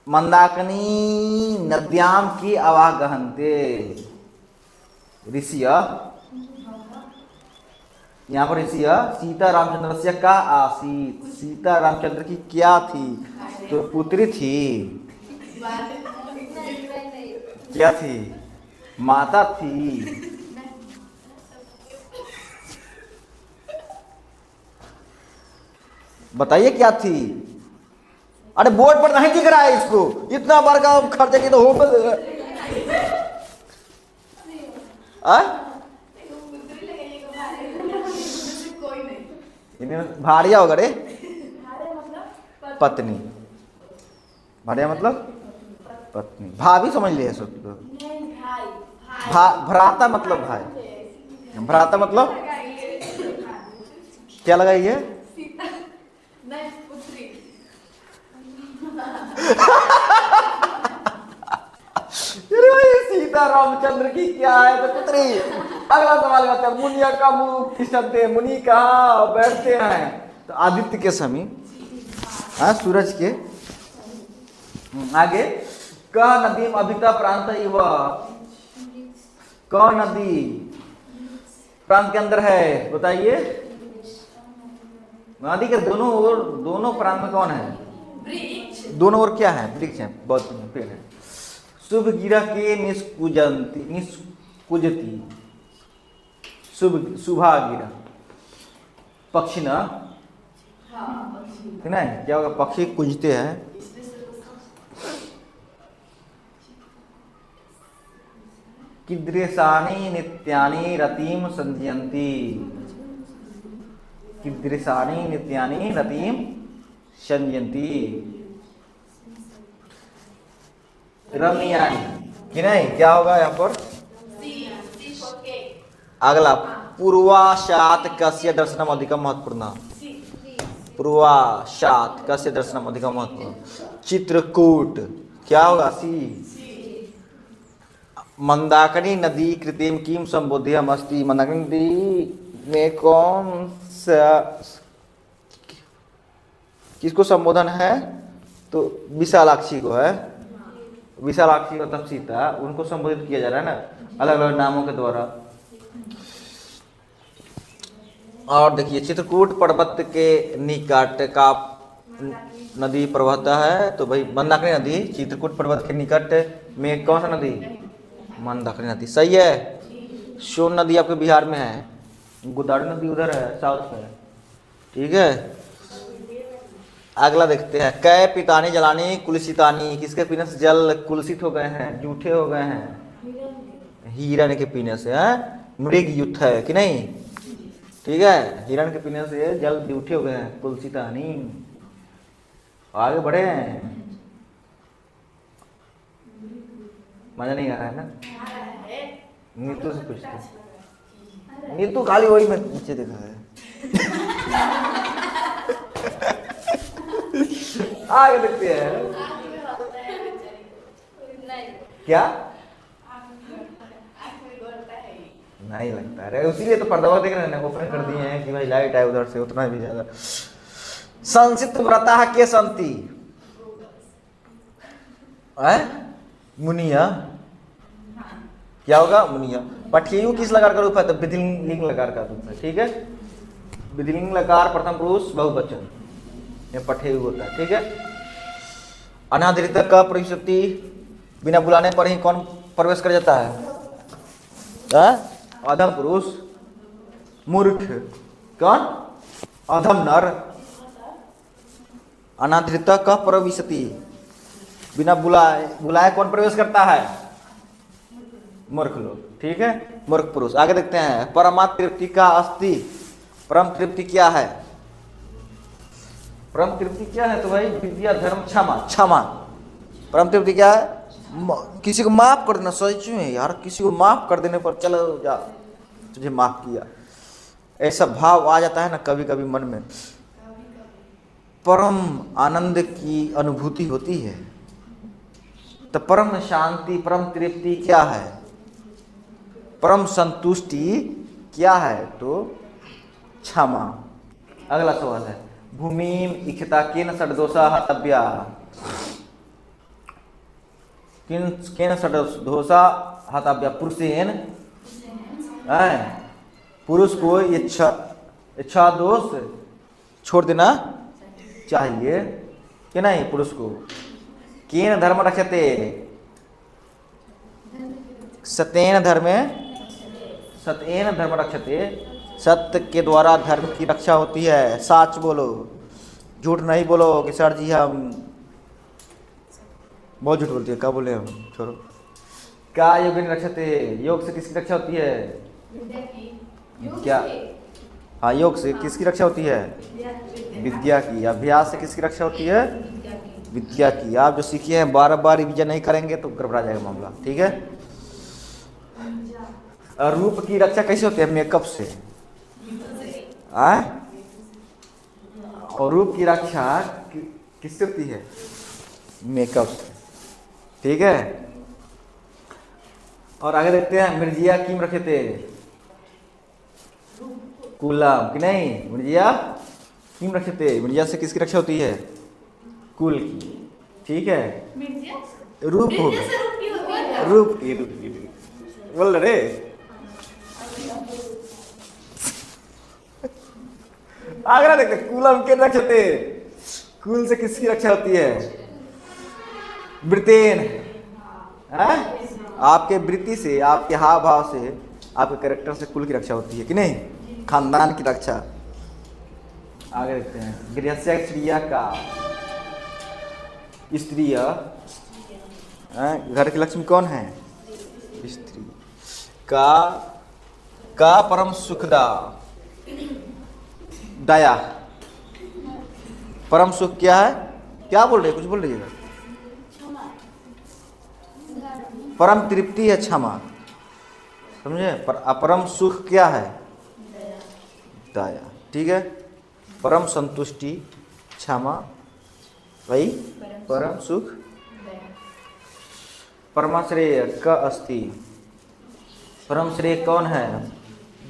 मंदाकिनी नद्याम की अवागहन्ते, ऋषिय, यहाँ पर ऋषिय सीता रामचंद्र का आसीत, सीता रामचंद्र की क्या थी? तो पुत्री थी। क्या थी? माता थी। बताइए क्या थी? अरे बोर्ड पर नहीं दिख रहा है इसको, इतना बार का खर्चा की तो हो भारिया होगा रे, पत्नी। भारिया मतलब पत्नी, भाभी समझ लिया सब लोग। भ्राता मतलब भाई, भ्राता मतलब क्या लगा ये? सीता रामचंद्र की क्या है तो पुत्री। अगला सवाल करते हैं। मुनिया का मुख खिसकते, मुनि कहाँ बैठते हैं? तो आदित्य के समीप, सूरज के आगे। क नदी अभिता प्रांत इव, क नदी प्रांत के अंदर है, बताइए। नदी के दोनों ओर, दोनों प्रांत में कौन है? दोनों ओर क्या है? वृक्ष है, बहुत पेड़ है। शुभ गिरा के निष्कुजंती, निष्कुजती, शुभा गिरा, पक्षी ना, ठीक है? क्या होगा? पक्षी कुंजते हैं। किदृशानि नित्यानि रतिम संजयंती, किदृशानि नित्यानि रतिम संजयंती, रम्यानि, कि नहीं? क्या होगा यहाँ पर? अगला, पूर्वाशात कस्य दर्शनम अधिकम महत्वपूर्ण, पूर्वाशात कस्य दर्शनम अधिकम महत्वपूर्ण, चित्रकूट, क्या होगा? सी। मंदाकिनी नदी कृत्रिम किम संबोध्यम अस्ति। मंदाकिनी नदी में कौन सा किसको संबोधन है? तो विशालाक्षी को है। विशालाक्षी मतलब सीता, उनको संबोधित किया जा रहा है ना अलग अलग नामों के द्वारा। और देखिए चित्रकूट पर्वत के निकट का नदी प्रवहता है, तो भाई मंदाकिनी नदी चित्रकूट पर्वत के निकट में कौन सा नदी? मंदाकिनी नदी। सही है। सोन नदी आपके बिहार में है, गोदावरी नदी उधर है साउथ में। ठीक है, अगला देखते हैं। कै पितानी जलानी कुलसितानी, किसके पीने से जल कुलसित हो गए हैं, जूठे हो गए हैं? हिरण के पीने से। है मृग युद्ध है कि नहीं? ठीक है, हिरण के पीने से जल जूठे हो गए हैं, कुलसितानी। आगे बढ़े हैं, मजा नहीं आ रहा है ना? नीतू से पूछते, नीतू खाली वही में नीचे देखा है। आगे देखते हैं क्या नहीं लगता है, उसीलिए तो पर्दा देख रहे हैं, ओपन कर दिए हैं कि भाई लाइट है उधर से, उतना भी ज्यादा। संसित व्रता के संति मुनिया, क्या होगा? मुनिया। पठेयु किस लकार का रूप है? तो विधिलिंग लकार का रूप है। ठीक है, विधिलिंग लकार प्रथम पुरुष बहुवचन, ये पठेयु होता है। ठीक है, अनादृत का प्रविशति, बिना बुलाने पर ही कौन प्रवेश कर जाता है? अधम पुरुष, मूर्ख, कौन? अधम नर। अनादृत का प्रविशति, बिना बुलाए कौन प्रवेश करता है? मूर्ख लोग। ठीक है, मूर्ख पुरुष। आगे देखते हैं। परमा तृप्ति का अस्ति, परम तृप्ति क्या है? परम तृप्ति क्या है? तो भाई विद्या धर्म क्षमा। क्षमा परम तृप्ति क्या है? किसी को माफ कर देना। सोचो यार, किसी को माफ कर देने पर चलो जा, तुझे माफ किया, ऐसा भाव आ जाता है ना कभी कभी मन में, परम आनंद की अनुभूति होती है। तो परम शांति, परम तृप्ति क्या है? परम संतुष्टि क्या है? तो क्षमा। अगला सवाल है। भूमिम इखिता केन षड्दोषा हतव्या, केन षड्दोषा हतव्या? पुरुषेन, पुरुष को इच्छा दोष छोड़ देना चाहिए कि नहीं? पुरुष को केन धर्म रक्षते, सत्येन धर्मे, सत्येन धर्म रक्षते, सत्य के द्वारा धर्म की रक्षा होती है। सच बोलो, झूठ नहीं बोलो कि सर जी हम बहुत झूठ बोलती है, क्या बोले हम, छोड़ो। क्या योग रक्षते, योग से किसकी रक्षा होती है? क्या? हाँ, योग से किसकी रक्षा होती है? विद्या की। अभ्यास से किसकी रक्षा होती है? विद्या की। आप जो सीखे हैं बार बार रिवीजन नहीं करेंगे तो गड़बड़ा जाएगा मामला। ठीक है, रूप की रक्षा कैसे होती है? मेकअप से। और रूप की रक्षा किससे होती है? मेकअप से। ठीक है, और आगे देखते हैं। मिर्जिया किम रखे थे? कुलम कि नहीं? मिर्जिया किम रखे थे? मिर्जिया से किसकी रक्षा होती है? कुल की। ठीक है, रूप हो गया, रूप की बोल रहे। आगरा देखते, कुलम के रक्षते, कुल से किसकी रक्षा होती है? वृत्तेन, आपके वृत्ति से, आपके हाव भाव से, आपके कैरेक्टर से कुल की रक्षा होती है कि नहीं? खानदान की रक्षा। आगे देखते हैं। गृहस्या स्त्रिया का, स्त्री घर की लक्ष्मी कौन है? स्त्री। का परम सुखदा, दया। परम सुख क्या है? क्या बोल रहे, कुछ बोल रही है? परम तृप्ति है क्षमा, समझे? पर अपरम सुख क्या है? दया। ठीक है, परम संतुष्टि क्षमा, वही परम सुख। परमाश्रेय क अस्ति, परम श्रेय कौन है?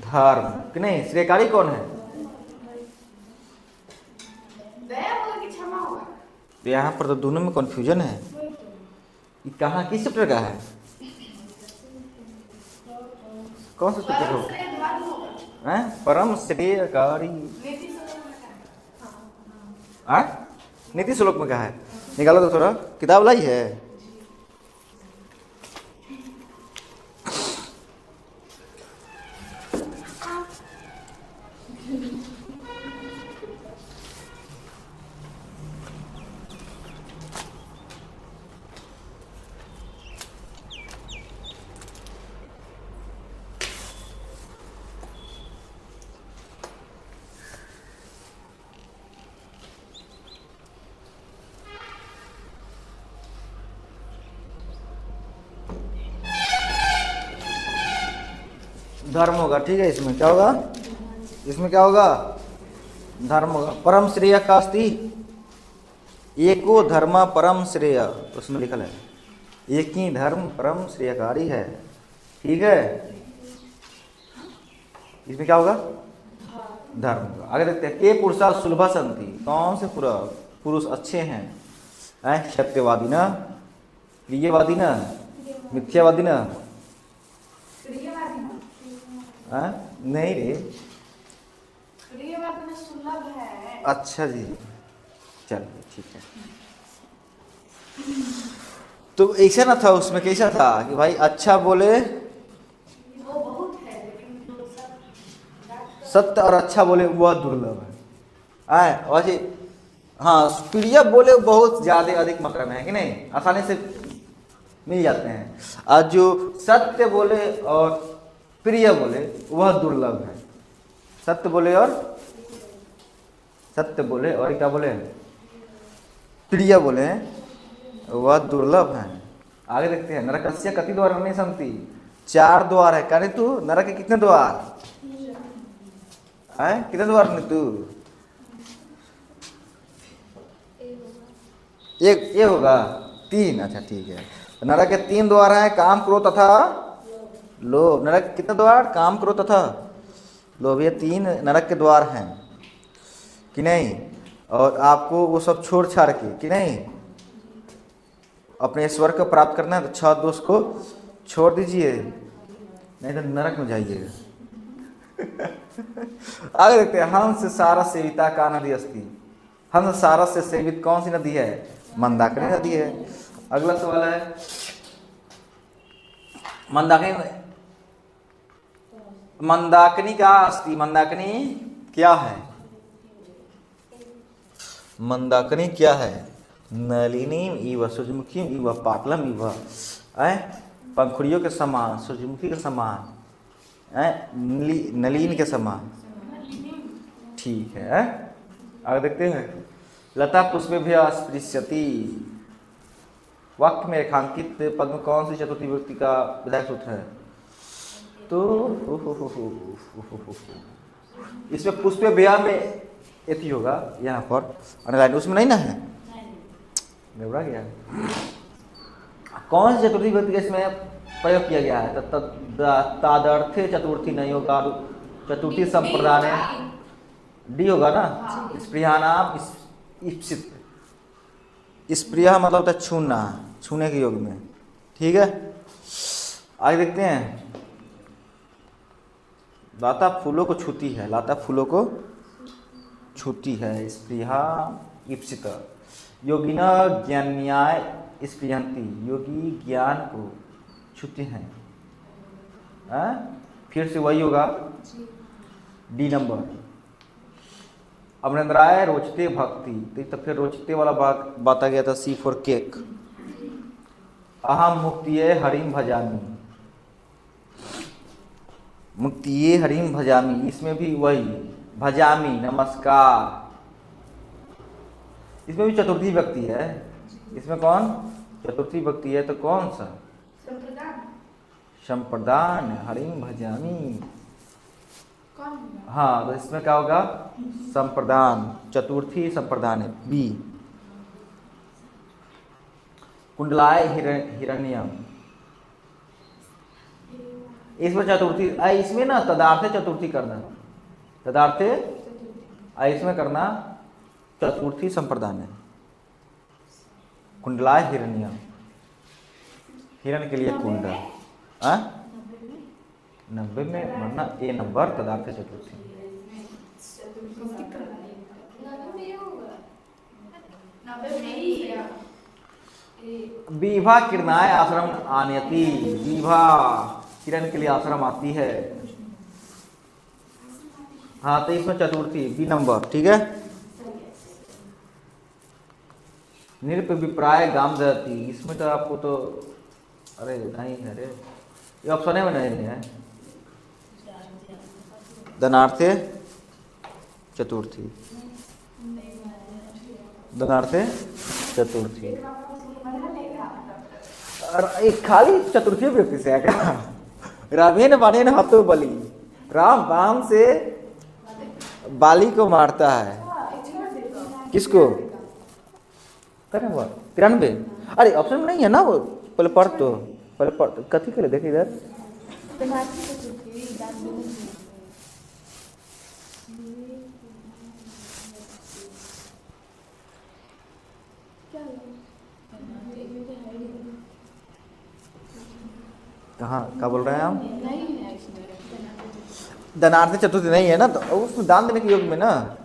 धर्म। कि नहीं? श्रेयकारी कौन है? दया होगा कि क्षमा होगा? तो यहाँ पर तो दोनों में कंफ्यूजन है। ये कहाँ किस चैप्टर का है? कौन सा चैप्टर परम होगा? श्रेय धर्म होगा। हैं? परम श्रेयकारी। नीति श्लोक में कहा है। हाँ? नीति श्लोक में कहा है? निकालो तो थोड़ा, किताब लाई है? धर्म होगा, ठीक है। इसमें क्या होगा? इसमें क्या होगा? धर्म होगा। परम श्रेय का अस्ति एको धर्म परम श्रेय, उसमें लिखल है एक ही धर्म परम श्रेयकारी है, ठीक है। इसमें क्या होगा? धर्म होगा। आगे देखते हैं, के पुरुषा सुलभ संति, कौन से पुरुष अच्छे हैं? सत्यवादी ना, प्रियवादी ना, मिथ्यावादी ना? प्रियवादी में नहीं रे। प्रियवादी में सुलभ है। अच्छा जी, चलिए ठीक है। तो ऐसा ना था, उसमें कैसा था कि भाई अच्छा बोले, वो बहुत है लेकिन जो सब सत्य और अच्छा बोले वह दुर्लभ है। वैसे हाँ, प्रिय बोले बहुत ज्यादा अधिक मात्रा में है कि नहीं, आसानी से मिल जाते हैं। और जो सत्य बोले और प्रिय बोले वह दुर्लभ है। सत्य बोले और क्या बोले? प्रिय बोले वह दुर्लभ है। आगे देखते हैं, नरकस्य कति द्वार नहीं संति, 4 द्वार है। कहने तू नरक के कितने द्वार है? कितने द्वार नहीं तू? एक ये होगा 3। अच्छा ठीक है। तो नरक के 3 द्वार हैं, काम क्रोध तथा लोभ। नरक के कितने द्वार? काम क्रोध तथा लोभ, ये 3 नरक के द्वार हैं कि नहीं। और आपको वो सब छोड़ छाड़ के कि नहीं अपने स्वर्ग को प्राप्त करना है, तो 6 दोष को छोड़ दीजिए, नहीं तो नरक में जाइएगा। आगे देखते हैं, हंस सारस सेविता का नदी अस्ति। हंस सारस से सेवित कौन सी नदी है? मंदाकिनी नदी है। अगला सवाल है, मंदाकिनी का अस्ति, मंदाकिनी क्या है? मंदाकिनी क्या है? नलिनी इव सूर्यमुखी इव पाटलम इव, पंखुड़ियों के समान, सूर्यमुखी के समान, नलिन के समान, ठीक है। आगे देखते हैं, लता पुष्पेभ्यः स्पृश्यति, वाक्य में रेखांकित पद में कौन सी चतुर्थी विभक्ति का विधायक सूत्र है? तो इसमें पुष्पेभ्यः में एथी होगा, यहाँ पर अंडरलाइन, उसमें नहीं ना है, घबरा गया। कौन सी चतुर्थी विभक्ति इसमें प्रयोग किया गया है? तादर्थे चतुर्थी नहीं होगा, चतुर्थी संप्रदान डी होगा ना। स्पृहानाम इप्सित, स्पृहा मतलब होता है छूना, छूने के योग में, ठीक है। आगे देखते हैं, लाता फूलों को छूती है, लाता फूलों को छूती है, स्पृहा इप्सित। योगिना ज्ञान्याय स्पृहंती, योगी ज्ञान को छूते हैं। फिर से वही होगा, डी नंबर। अमरेंद्राय रोचते भक्ति, तो फिर रोचते वाला बात आ गया था, सी फॉर केक। अहम मुक्तिये हरिम भजामी, मुक्तिये हरिम भजामी, इसमें भी वही भजामी नमस्कार, इसमें भी चतुर्थी व्यक्ति है। इसमें कौन चतुर्थी व्यक्ति है? तो कौन सा? संप्रदान, हरिम भजामी। कौन? हाँ, तो इसमें क्या होगा? संप्रदान, चतुर्थी संप्रदान है, बी। कुंडलाय हिरण्यम, इसमें चतुर्थी इसमें ना तदार्थे चतुर्थी करना, तदार्थे इसमें करना चतुर्थी संप्रदान है। कुंडलाय हिरण्य, हिरण के लिए कुंड। 90 में वरना ए नंबर तदार्थ चतुर्थी। विभा किरणाय आश्रम आनयति, विभा किरण के लिए आश्रम आती है। हाँ तो इसमें चतुर्थी बी नंबर, ठीक है। निरप विप्राय गाम दती, इसमें तो आपको तो अरे नहीं है रे, ये ऑप्शन में नहीं है। धनार्थे चतुर्थी, धनार्थे चतुर्थी। और एक खाली चतुर्थी व्यक्ति से क्या रामेन बाने न हाथों बलि, राम बाण से बाली को मारता है। किसको? 93। अरे ऑप्शन में नहीं है ना वो, पहले पढ़ तो, पहले पढ़ तो कथी के लिए देखे इधर। कहाँ क्या बोल रहे हैं हम? धनार्थ चतुर्थी नहीं है ना, तो उसमें दान देने के योग में ना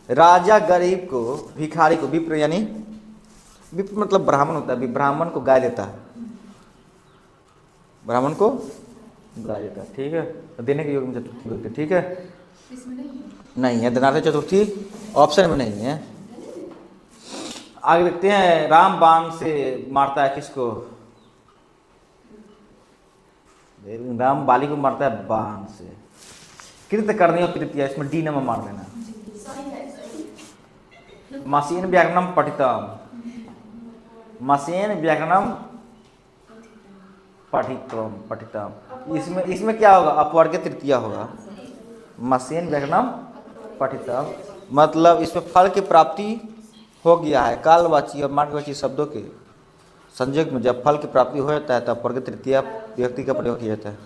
राजा गरीब को, भिखारी को, विप्र यानी विप्र मतलब ब्राह्मण होता है, ब्राह्मण को गाय देता है, ब्राह्मण को गाय देता है, ठीक है। तो देने के योग में चतुर्थी होती है, ठीक है। नहीं है धनार्थ चतुर्थी, ऑप्शन में नहीं है। आगे देखते हैं, राम बाण से मारता है किसको? राम बाली को मारता है बाण से। कृत करनी और तृतीया, इसमें डी नंबर मार देना। मसीन व्याकरणम पठितम, मसीन व्याकरणम पठितम, इसमें क्या होगा? अपवर्ग तृतीया होगा। मसीन व्याकरणम पठितम मतलब इसमें फल की प्राप्ति हो गया है। कालवाची और मार्गवाची शब्दों के संयोग में जब फल की प्राप्ति हो जाता है तब अपवर्ग तृतीया व्यक्ति का प्रयोग किया जाता है,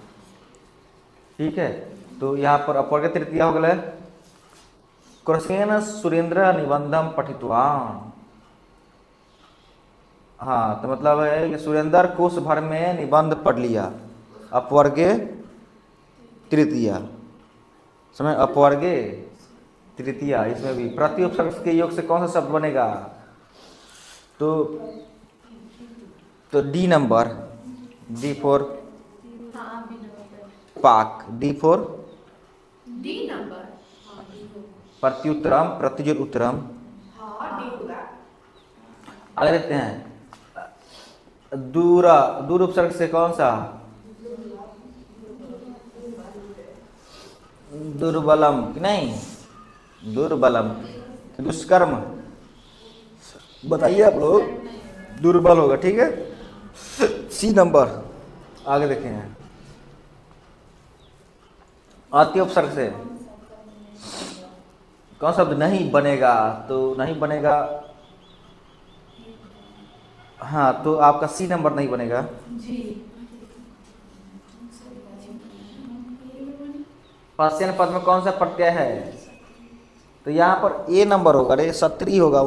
ठीक है। तो यहाँ पर अपवर्ग तृतीया हो गया। कृष्ण सुरेंद्र निबंधम पठितवान, हाँ तो मतलब है कि सुरेंद्र कोष भर में निबंध पढ़ लिया। अपवर्गे तृतीया, समय अपवर्गे तृतीया। इसमें भी प्रति उपसर्ग के योग से कौन सा शब्द बनेगा? तो डी नंबर, डी फॉर पाक, डी फॉर डी नंबर, प्रत्युत्तरम, प्रतिजुर उत्तरम। आगे देखते हैं, दूर उपसर्ग से कौन सा? दुर्बलम कि नहीं? दुर्बलम, दुष्कर्म बताइए आप लोग, दुर्बल होगा, ठीक है। C number. आगे देखें हैं, आत्य उपसर्ग से कौन शब्द नहीं बनेगा? तो नहीं बनेगा, हाँ तो आपका सी नंबर नहीं बनेगा। पश्चिम पद में कौन सा प्रत्यय है? तो यहाँ पर ए नंबर होगा, रे 70 होगा।